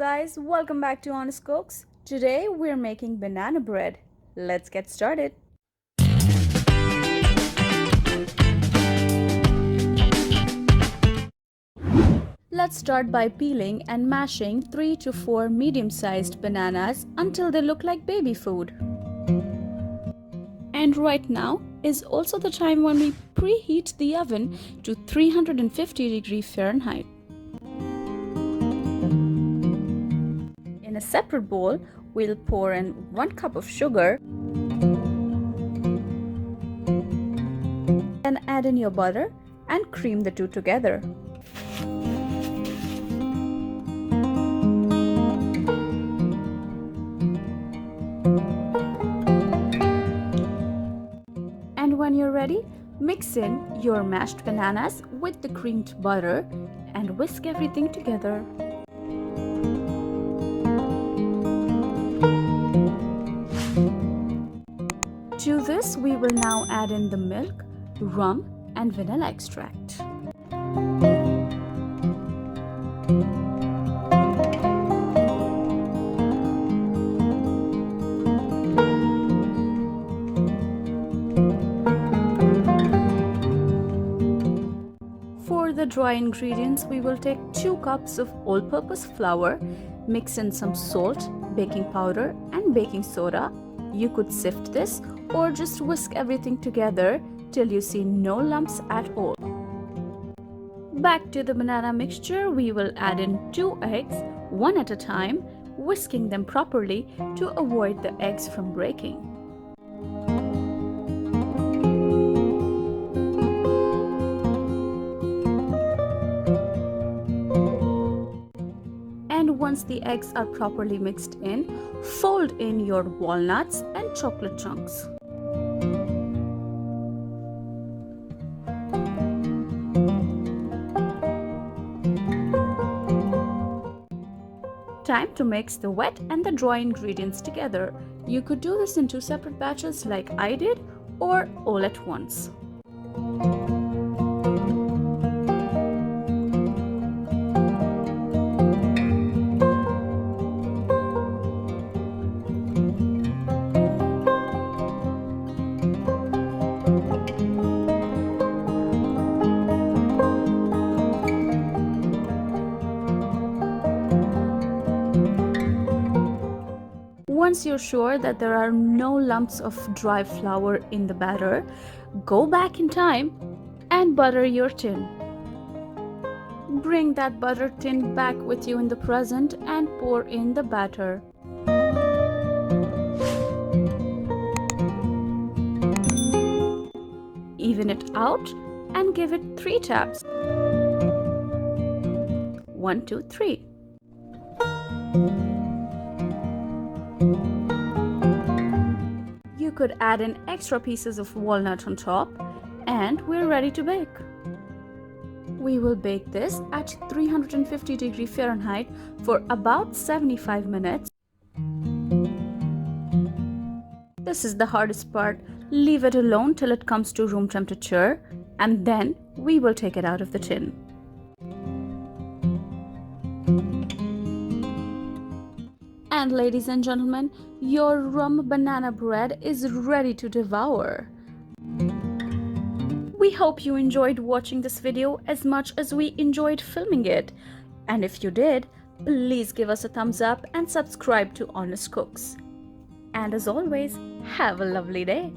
guys, welcome back to Honest Cooks. Today we're making banana bread. Let's get started. Let's start by peeling and mashing 3 to 4 medium-sized bananas until they look like baby food. And right now is also the time when we preheat the oven to 350 Fahrenheit. In a separate bowl, we'll pour in 1 cup of sugar. Then add in your butter and cream the two together. And when you're ready, mix in your mashed bananas with the creamed butter and whisk everything together. To this, we will now add in the milk, rum, and vanilla extract. For the dry ingredients, we will take 2 cups of all-purpose flour, mix in some salt, baking powder, and baking soda. You could sift this or just whisk everything together till you see no lumps at all. Back to the banana mixture, we will add in 2 eggs, one at a time, whisking them properly to avoid the eggs from breaking. And once the eggs are properly mixed in, fold in your walnuts and chocolate chunks. Time to mix the wet and the dry ingredients together. You could do this in 2 separate batches like I did, or all at once. Once you're sure that there are no lumps of dry flour in the batter, go back in time and butter your tin. Bring that butter tin back with you in the present and pour in the batter. Even it out and give it 3 taps. 1, 2, 3. You could add in extra pieces of walnut on top, and we're ready to bake. We will bake this at 350 Fahrenheit for about 75 minutes. This is the hardest part. Leave it alone till it comes to room temperature, and then we will take it out of the tin. And ladies and gentlemen, your rum banana bread is ready to devour. We hope you enjoyed watching this video as much as we enjoyed filming it. And if you did, please give us a thumbs up and subscribe to Honest Cooks. And as always, have a lovely day.